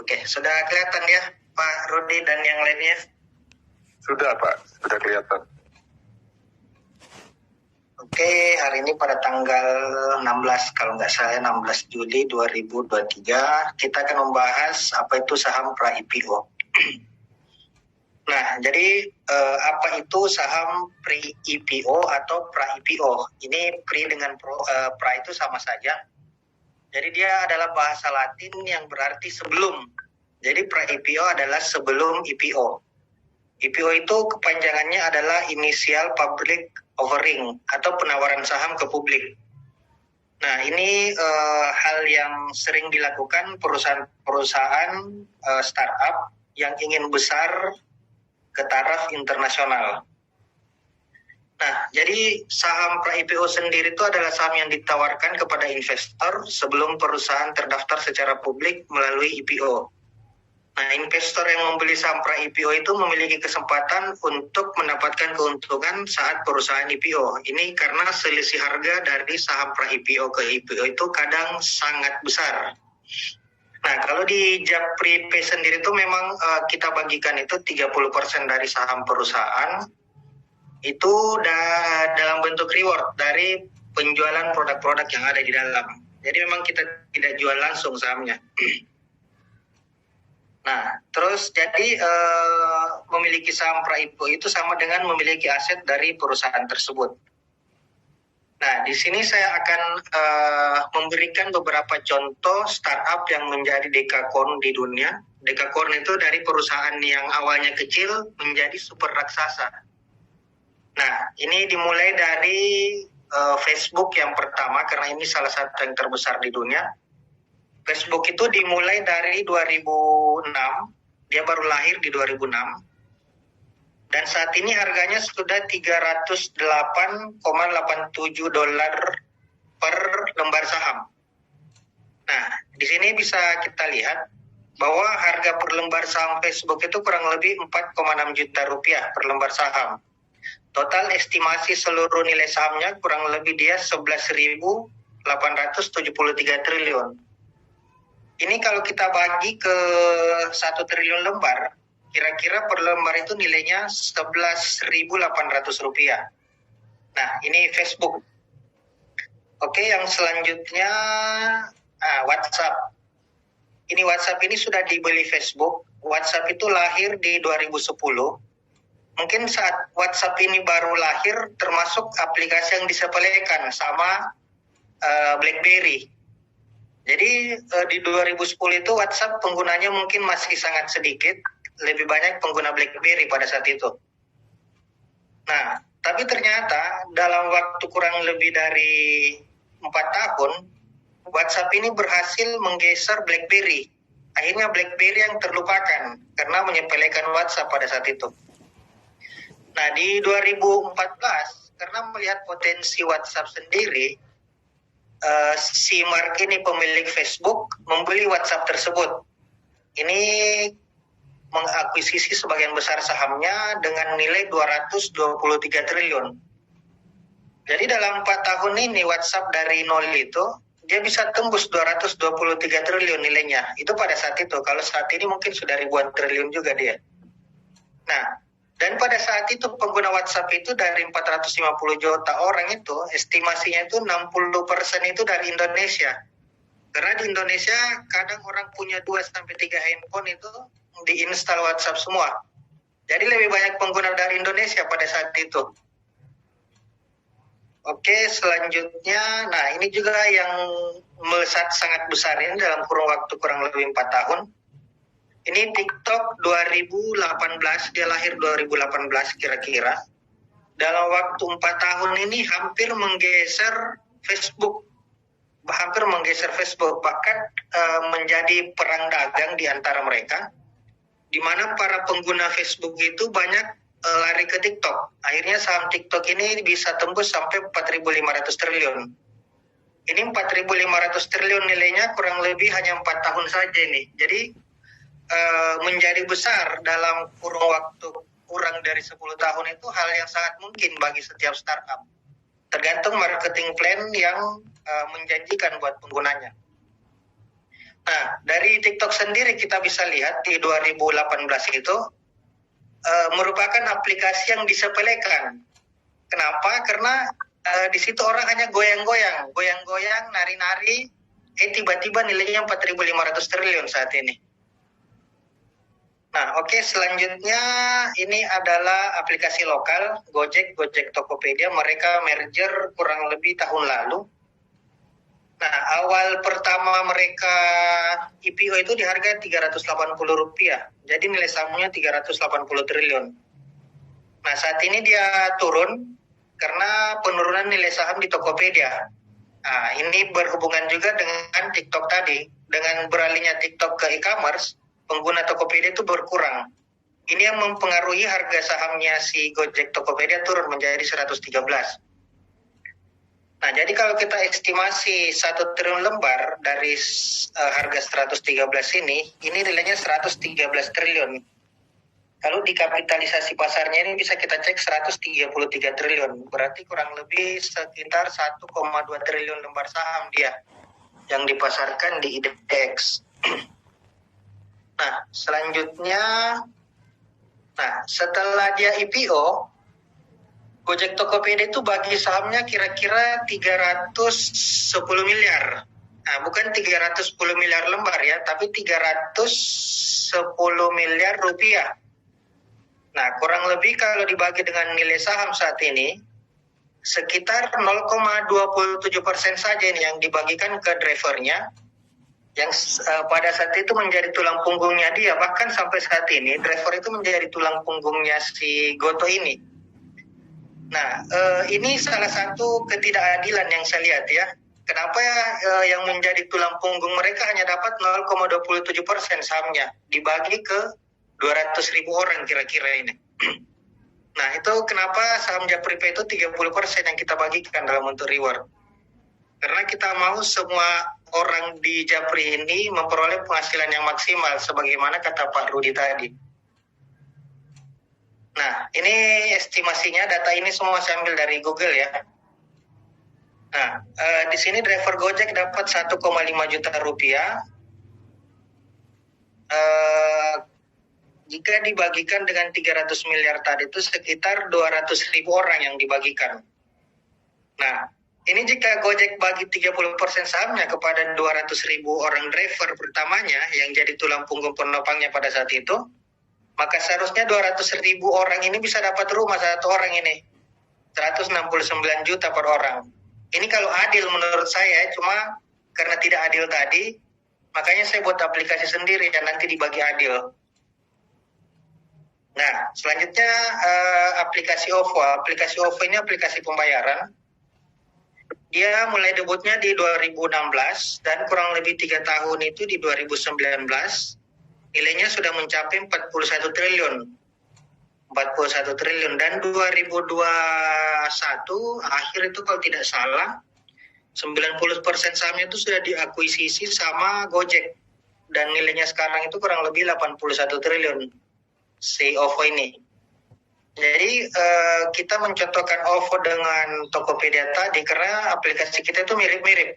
Oke, sudah kelihatan ya Pak Rudi dan yang lainnya? Sudah Pak, sudah kelihatan. Oke, hari ini pada tanggal 16, kalau nggak salah 16 Juli 2023, kita akan membahas apa itu saham pra-IPO. Nah, jadi apa itu saham pre-IPO atau pra-IPO? Ini pre dengan pra itu sama saja. Jadi dia adalah bahasa Latin yang berarti sebelum. Jadi pra-IPO adalah sebelum IPO. IPO itu kepanjangannya adalah Initial Public Offering atau penawaran saham ke publik. Nah, ini hal yang sering dilakukan perusahaan startup yang ingin besar ke taraf internasional. Nah, jadi saham pra-IPO sendiri itu adalah saham yang ditawarkan kepada investor sebelum perusahaan terdaftar secara publik melalui IPO. Nah, investor yang membeli saham pra-IPO itu memiliki kesempatan untuk mendapatkan keuntungan saat perusahaan IPO. Ini karena selisih harga dari saham pra-IPO ke IPO itu kadang sangat besar. Nah, kalau di Japri Pay sendiri itu memang kita bagikan itu 30% dari saham perusahaan itu dalam bentuk reward dari penjualan produk-produk yang ada di dalam. Jadi memang kita tidak jual langsung sahamnya. Nah, terus jadi memiliki saham pra-IPO itu sama dengan memiliki aset dari perusahaan tersebut. Nah, di sini saya akan memberikan beberapa contoh startup yang menjadi dekakorn di dunia. Dekakorn itu dari perusahaan yang awalnya kecil menjadi super raksasa. Nah, ini dimulai dari Facebook yang pertama karena ini salah satu yang terbesar di dunia. Facebook itu dimulai dari 2006, dia baru lahir di 2006. Dan saat ini harganya sudah $308,87 per lembar saham. Nah, di sini bisa kita lihat bahwa harga per lembar saham Facebook itu kurang lebih 4,6 juta rupiah per lembar saham. Total estimasi seluruh nilai sahamnya kurang lebih dia 11.873 triliun. Ini kalau kita bagi ke 1 triliun lembar, kira-kira per lembar itu nilainya 11.800 rupiah. Nah, ini Facebook. Oke, yang selanjutnya WhatsApp. Ini WhatsApp ini sudah dibeli Facebook. WhatsApp itu lahir di 2010. Mungkin saat WhatsApp ini baru lahir, termasuk aplikasi yang disepelekan sama BlackBerry. Jadi di 2010 itu WhatsApp penggunanya mungkin masih sangat sedikit, lebih banyak pengguna BlackBerry pada saat itu. Nah, tapi ternyata dalam waktu kurang lebih dari 4 tahun, WhatsApp ini berhasil menggeser BlackBerry. Akhirnya BlackBerry yang terlupakan karena menyepelekan WhatsApp pada saat itu. Nah, di 2014, karena melihat potensi WhatsApp sendiri, si Mark ini pemilik Facebook membeli WhatsApp tersebut. Ini mengakuisisi sebagian besar sahamnya dengan nilai 223 triliun. Jadi dalam 4 tahun ini WhatsApp dari nol itu, dia bisa tembus 223 triliun nilainya. Itu pada saat itu. Kalau saat ini mungkin sudah ribuan triliun juga dia. Nah, dan pada saat itu pengguna WhatsApp itu dari 450 juta orang itu, estimasinya itu 60% itu dari Indonesia. Karena di Indonesia kadang orang punya 2-3 handphone itu diinstal WhatsApp semua. Jadi lebih banyak pengguna dari Indonesia pada saat itu. Oke, selanjutnya, nah ini juga yang melesat sangat besar ini dalam kurun waktu kurang lebih 4 tahun. Ini TikTok 2018, dia lahir 2018 kira-kira. Dalam waktu 4 tahun ini hampir menggeser Facebook. Bahkan menjadi perang dagang di antara mereka. Di mana para pengguna Facebook itu banyak lari ke TikTok. Akhirnya saham TikTok ini bisa tembus sampai 4.500 triliun. Ini 4.500 triliun nilainya kurang lebih hanya 4 tahun saja ini. Jadi menjadi besar dalam kurun waktu kurang dari 10 tahun itu hal yang sangat mungkin bagi setiap startup. Tergantung marketing plan yang menjanjikan buat penggunanya. Nah, dari TikTok sendiri kita bisa lihat di 2018 itu merupakan aplikasi yang disepelekan. Kenapa? Karena di situ orang hanya goyang-goyang, nari-nari, tiba-tiba nilainya 4.500 triliun saat ini. Nah, oke, selanjutnya ini adalah aplikasi lokal Gojek Tokopedia. Mereka merger kurang lebih tahun lalu. Nah, awal pertama mereka IPO itu di harga Rp380. Jadi nilai sahamnya 380 triliun. Nah, saat ini dia turun karena penurunan nilai saham di Tokopedia. Nah, ini berhubungan juga dengan TikTok tadi. Dengan beralihnya TikTok ke e-commerce, pengguna Tokopedia itu berkurang. Ini yang mempengaruhi harga sahamnya si Gojek Tokopedia turun menjadi 113. Nah, jadi kalau kita estimasi 1 triliun lembar dari harga 113 ini nilainya 113 triliun. Kalau dikapitalisasi pasarnya ini bisa kita cek 133 triliun. Berarti kurang lebih sekitar 1,2 triliun lembar saham dia yang dipasarkan di IDX. Nah, selanjutnya, setelah dia IPO, Gojek Tokopedia itu bagi sahamnya kira-kira 310 miliar. Nah, bukan 310 miliar lembar ya, tapi 310 miliar rupiah. Nah, kurang lebih kalau dibagi dengan nilai saham saat ini, sekitar 0,27% saja ini yang dibagikan ke drivernya, yang pada saat itu menjadi tulang punggungnya dia. Bahkan sampai saat ini, driver itu menjadi tulang punggungnya si Goto ini. Nah, ini salah satu ketidakadilan yang saya lihat ya. Kenapa yang menjadi tulang punggung mereka hanya dapat 0,27% sahamnya, dibagi ke 200.000 orang kira-kira ini. Nah, itu kenapa saham Japripe itu 30% yang kita bagikan dalam bentuk reward. Karena kita mau semua orang di Japri ini memperoleh penghasilan yang maksimal, sebagaimana kata Pak Rudi tadi. Nah, ini estimasinya, data ini semua saya ambil dari Google ya. Nah, di sini driver Gojek dapat 1,5 juta rupiah. Jika dibagikan dengan 300 miliar tadi itu sekitar 200.000 orang yang dibagikan. Nah, ini jika Gojek bagi 30% sahamnya kepada 200.000 orang driver pertamanya yang jadi tulang punggung penopangnya pada saat itu, maka seharusnya 200.000 orang ini bisa dapat rumah satu orang ini. 169 juta per orang. Ini kalau adil menurut saya, cuma karena tidak adil tadi, makanya saya buat aplikasi sendiri dan nanti dibagi adil. Nah, selanjutnya aplikasi OVO. Aplikasi OVO ini aplikasi pembayaran. Dia mulai debutnya di 2016 dan kurang lebih 3 tahun itu di 2019. Nilainya sudah mencapai 41 triliun dan 2021 akhir itu kalau tidak salah 90% sahamnya itu sudah diakuisisi sama Gojek dan nilainya sekarang itu kurang lebih 81 triliun si OVO ini. Jadi kita mencontohkan OVO dengan Tokopedia tadi karena aplikasi kita itu mirip-mirip,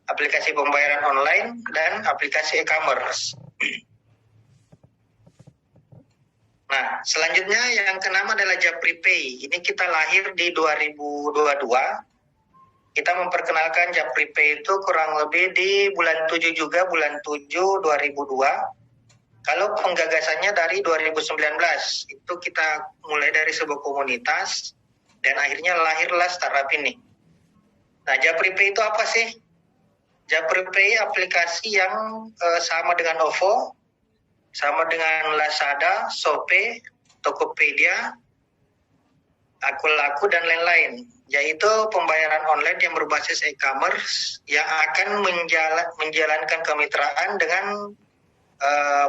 aplikasi pembayaran online dan aplikasi e-commerce. Nah, selanjutnya yang keenam adalah Japripe. Ini kita lahir di 2022. Kita memperkenalkan Japripe itu kurang lebih di bulan 7 juga, bulan 7 2002. Kalau penggagasannya dari 2019, itu kita mulai dari sebuah komunitas dan akhirnya lahirlah startup ini. Nah, Japripe itu apa sih? Japripe aplikasi yang sama dengan OVO, sama dengan Lazada, Shopee, Tokopedia, Akulaku, dan lain-lain. Yaitu pembayaran online yang berbasis e-commerce yang akan menjalankan kemitraan dengan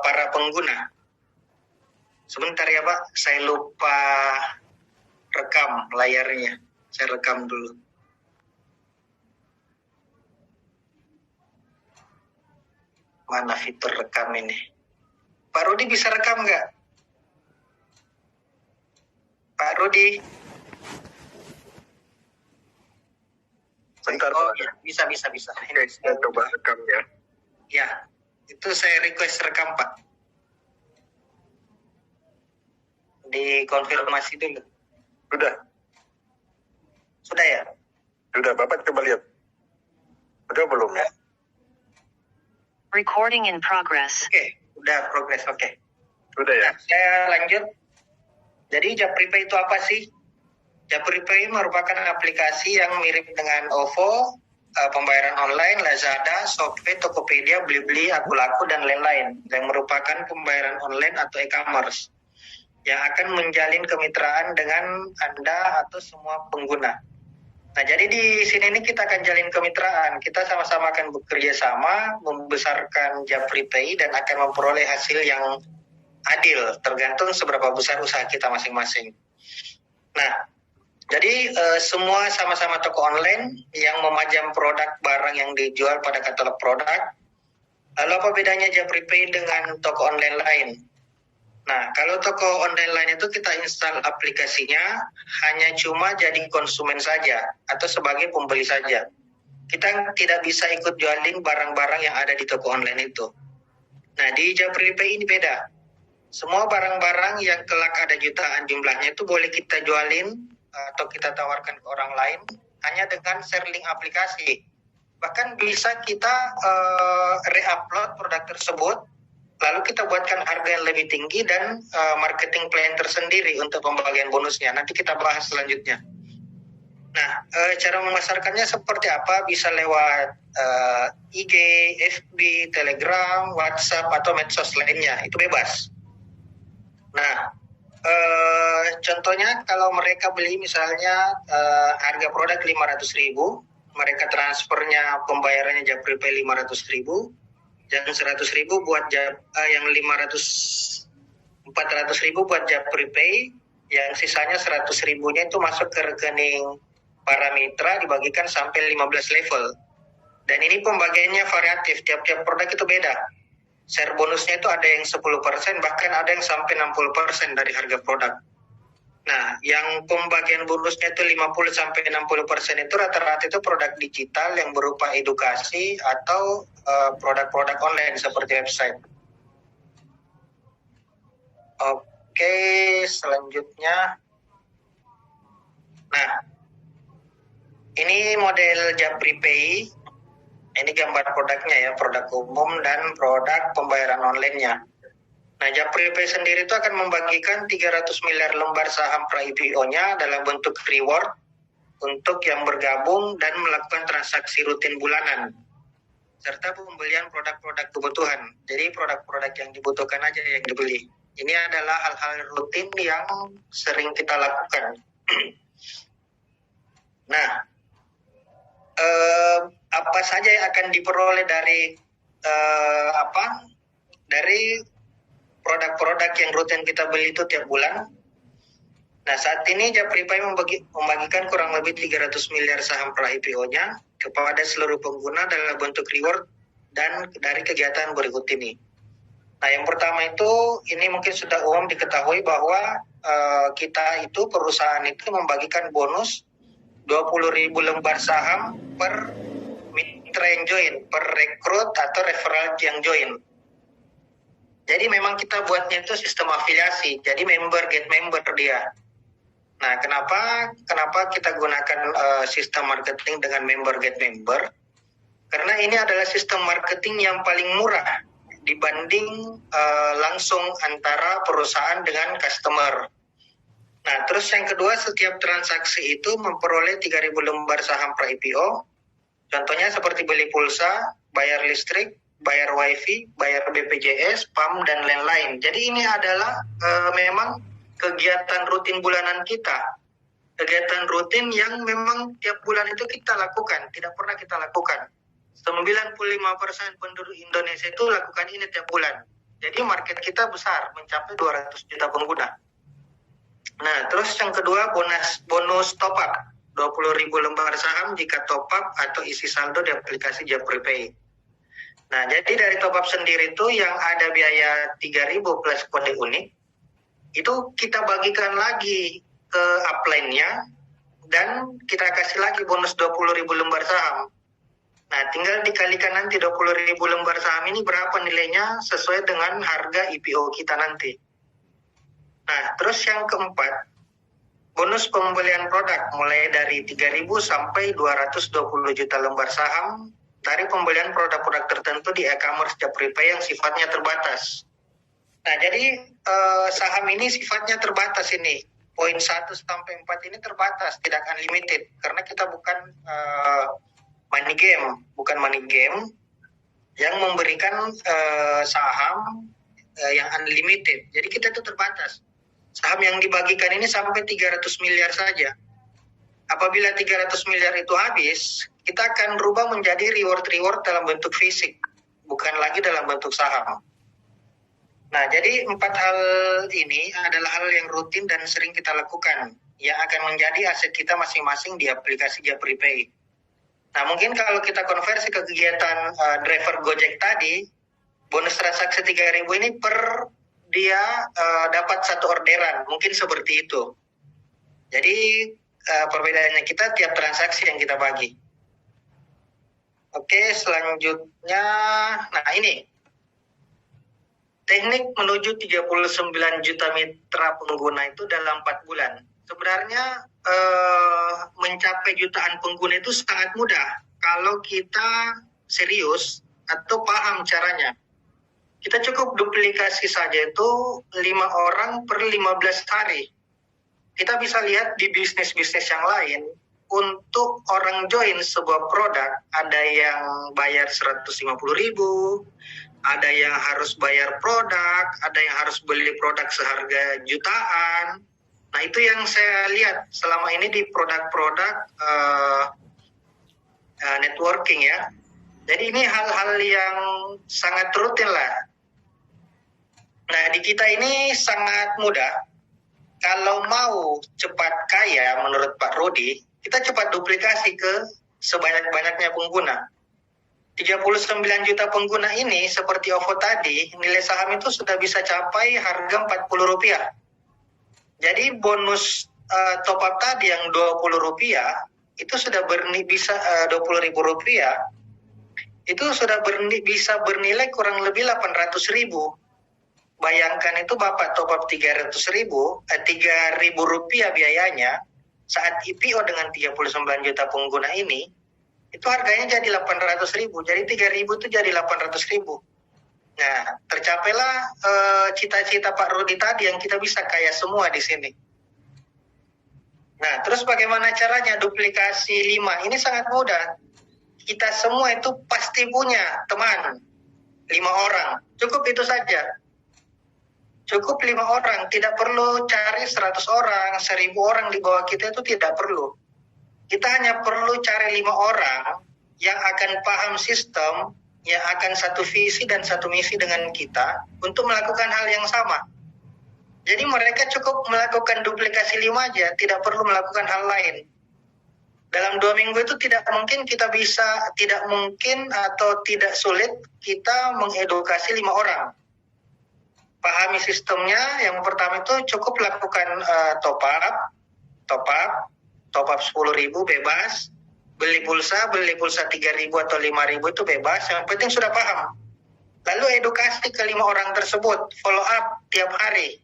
para pengguna. Sebentar ya Pak, saya lupa rekam layarnya. Saya rekam dulu. Mana fitur rekam ini? Pak Rudi bisa rekam nggak? Pak Rudi? Bentar, Oh Pak. ya, bisa. Oke, saya coba rekam ya. Ya. Itu saya request rekam, Pak. Dikonfirmasi dulu. Sudah ya? Sudah, Bapak coba lihat. Udah belum ya? Recording in progress. Oke, udah progres, oke. Sudah ya? Saya lanjut. Jadi Japripay itu apa sih? Japripay merupakan aplikasi yang mirip dengan OVO, pembayaran online, Lazada, Shopee, Tokopedia, Blibli, Akulaku, dan lain-lain, yang merupakan pembayaran online atau e-commerce yang akan menjalin kemitraan dengan Anda atau semua pengguna. Nah, jadi di sini ini kita akan jalin kemitraan. Kita sama-sama akan bekerja sama, membesarkan Japripay dan akan memperoleh hasil yang adil, tergantung seberapa besar usaha kita masing-masing. Nah, jadi semua sama-sama toko online yang memajang produk barang yang dijual pada katalog produk. Lalu apa bedanya Japripay dengan toko online lain? Nah, kalau toko online lain itu kita install aplikasinya hanya cuma jadi konsumen saja atau sebagai pembeli saja. Kita tidak bisa ikut jualin barang-barang yang ada di toko online itu. Nah, di Japripay ini beda. Semua barang-barang yang kelak ada jutaan jumlahnya itu boleh kita jualin atau kita tawarkan ke orang lain hanya dengan share link aplikasi. Bahkan bisa kita re-upload produk tersebut, lalu kita buatkan harga yang lebih tinggi dan marketing plan tersendiri untuk pembagian bonusnya. Nanti kita bahas selanjutnya. Nah, cara memasarkannya seperti apa? Bisa lewat IG, FB, Telegram, WhatsApp, atau medsos lainnya. Itu bebas. Nah, contohnya kalau mereka beli misalnya harga produk 500.000, mereka transfernya pembayarannya Japripay 500.000, dan 100.000 buat yang 400.000 buat Japripay, yang sisanya 100.000-nya itu masuk ke rekening para mitra dibagikan sampai 15 level. Dan ini pembagiannya variatif, tiap-tiap produk itu beda. Share bonusnya itu ada yang 10%, bahkan ada yang sampai 60% dari harga produk. Nah, yang pembagian bonusnya itu 50-60% itu rata-rata itu produk digital yang berupa edukasi atau produk-produk online seperti website. Oke, selanjutnya. Nah, ini model Japripay. Ini gambar produknya ya, produk umum dan produk pembayaran online-nya. Nah, Japripay sendiri itu akan membagikan 300 miliar lembar saham pra-IPO-nya dalam bentuk reward untuk yang bergabung dan melakukan transaksi rutin bulanan, serta pembelian produk-produk kebutuhan. Jadi produk-produk yang dibutuhkan aja yang dibeli. Ini adalah hal-hal rutin yang sering kita lakukan. Nah, apa saja yang akan diperoleh dari dari produk-produk yang rutin kita beli itu tiap bulan? Nah, saat ini Japripay membagikan kurang lebih 300 miliar saham pra-IPO-nya kepada seluruh pengguna dalam bentuk reward dan dari kegiatan berikut ini. Nah, yang pertama itu, ini mungkin sudah umum diketahui bahwa kita itu, perusahaan itu membagikan bonus 20.000 lembar saham per mitra yang join, per rekrut atau referral yang join. Jadi memang kita buatnya itu sistem afiliasi, jadi member get member dia. Nah, kenapa kita gunakan sistem marketing dengan member get member? Karena ini adalah sistem marketing yang paling murah dibanding langsung antara perusahaan dengan customer. Nah, terus yang kedua, setiap transaksi itu memperoleh 3.000 lembar saham pra-IPO. Contohnya seperti beli pulsa, bayar listrik, bayar wifi, bayar BPJS, PAM, dan lain-lain. Jadi ini adalah memang kegiatan rutin bulanan kita. Kegiatan rutin yang memang tiap bulan itu kita lakukan, tidak pernah kita lakukan. 95% penduduk Indonesia itu lakukan ini tiap bulan. Jadi market kita besar, mencapai 200 juta pengguna. Nah, terus yang kedua, bonus top up. 20.000 lembar saham jika top up atau isi saldo di aplikasi Japripay. Nah, jadi dari top up sendiri itu yang ada biaya 3.000 plus kode unik, itu kita bagikan lagi ke upline-nya dan kita kasih lagi bonus 20.000 lembar saham. Nah, tinggal dikalikan nanti 20.000 lembar saham ini berapa nilainya sesuai dengan harga IPO kita nanti. Nah, terus yang keempat, bonus pembelian produk mulai dari 3.000 sampai 220 juta lembar saham dari pembelian produk-produk tertentu di e-commerce Japripay yang sifatnya terbatas. Nah, jadi saham ini sifatnya terbatas ini. Poin 1 sampai 4 ini terbatas, tidak unlimited. Karena kita bukan money game yang memberikan saham yang unlimited. Jadi kita itu terbatas. Saham yang dibagikan ini sampai 300 miliar saja. Apabila 300 miliar itu habis, kita akan berubah menjadi reward dalam bentuk fisik, bukan lagi dalam bentuk saham. Nah, jadi 4 hal ini adalah hal yang rutin dan sering kita lakukan, yang akan menjadi aset kita masing-masing di aplikasi Japripay. Nah, mungkin kalau kita konversi ke kegiatan driver Gojek tadi, bonus transaksi 3.000 ini per dia dapat 1 orderan, mungkin seperti itu. Jadi perbedaannya kita tiap transaksi yang kita bagi. Oke, selanjutnya, nah ini teknik menuju 39 juta mitra pengguna itu dalam 4 bulan. Sebenarnya mencapai jutaan pengguna itu sangat mudah kalau kita serius atau paham caranya. Kita cukup duplikasi saja itu 5 orang per 15 hari. Kita bisa lihat di bisnis-bisnis yang lain, untuk orang join sebuah produk, ada yang bayar 150.000, ada yang harus bayar produk, ada yang harus beli produk seharga jutaan. Nah, itu yang saya lihat selama ini di produk-produk networking ya. Jadi ini hal-hal yang sangat rutin lah. Nah, di kita ini sangat mudah. Kalau mau cepat kaya menurut Pak Rudi, kita cepat duplikasi ke sebanyak-banyaknya pengguna. 39 juta pengguna ini seperti OVO tadi, nilai saham itu sudah bisa capai harga Rp40. Jadi bonus top up tadi yang Rp20 itu sudah bisa Rp20.000, itu sudah bisa bernilai kurang lebih 800.000. Bayangkan itu Bapak top up 3.000 rupiah biayanya, saat IPO dengan 39 juta pengguna ini, itu harganya jadi 800.000. Jadi 3.000 itu jadi 800.000. Nah, tercapailah cita-cita Pak Rudi tadi yang kita bisa kaya semua di sini. Nah, terus bagaimana caranya duplikasi 5? Ini sangat mudah. Kita semua itu pasti punya teman 5 orang. Cukup itu saja. Cukup 5 orang, tidak perlu cari 100 orang, 1.000 orang di bawah kita itu tidak perlu. Kita hanya perlu cari 5 orang yang akan paham sistem, yang akan satu visi dan satu misi dengan kita untuk melakukan hal yang sama. Jadi mereka cukup melakukan duplikasi 5 aja, tidak perlu melakukan hal lain. Dalam 2 minggu itu tidak mungkin atau tidak sulit kita mengedukasi 5 orang. Pahami sistemnya, yang pertama itu cukup lakukan top up 10.000 bebas, beli pulsa 3.000 atau 5.000 itu bebas, yang penting sudah paham. Lalu edukasi ke 5 orang tersebut, follow up tiap hari,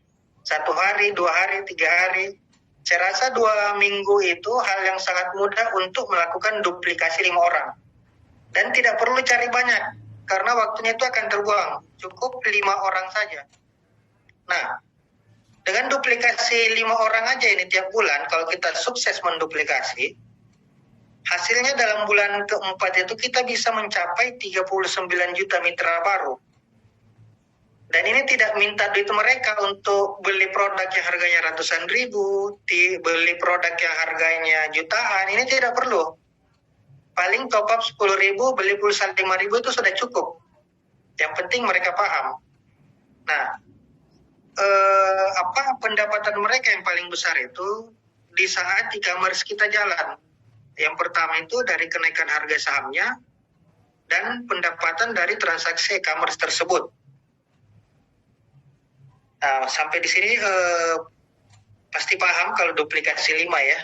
1 hari, 2 hari, 3 hari. Saya rasa 2 minggu itu hal yang sangat mudah untuk melakukan duplikasi 5 orang. Dan tidak perlu cari banyak, karena waktunya itu akan terbuang. Cukup 5 orang saja. Nah, dengan duplikasi 5 orang aja ini tiap bulan, kalau kita sukses menduplikasi, hasilnya dalam bulan keempat itu kita bisa mencapai 39 juta mitra baru. Dan ini tidak minta duit mereka untuk beli produk yang harganya ratusan ribu, beli produk yang harganya jutaan, ini tidak perlu. Paling top up 10.000, beli pulsa 5.000 itu sudah cukup. Yang penting mereka paham. Nah, pendapatan mereka yang paling besar itu di saat e-commerce kita jalan. Yang pertama itu dari kenaikan harga sahamnya dan pendapatan dari transaksi e-commerce tersebut. Nah, sampai di sini pasti paham kalau duplikasi 5 ya.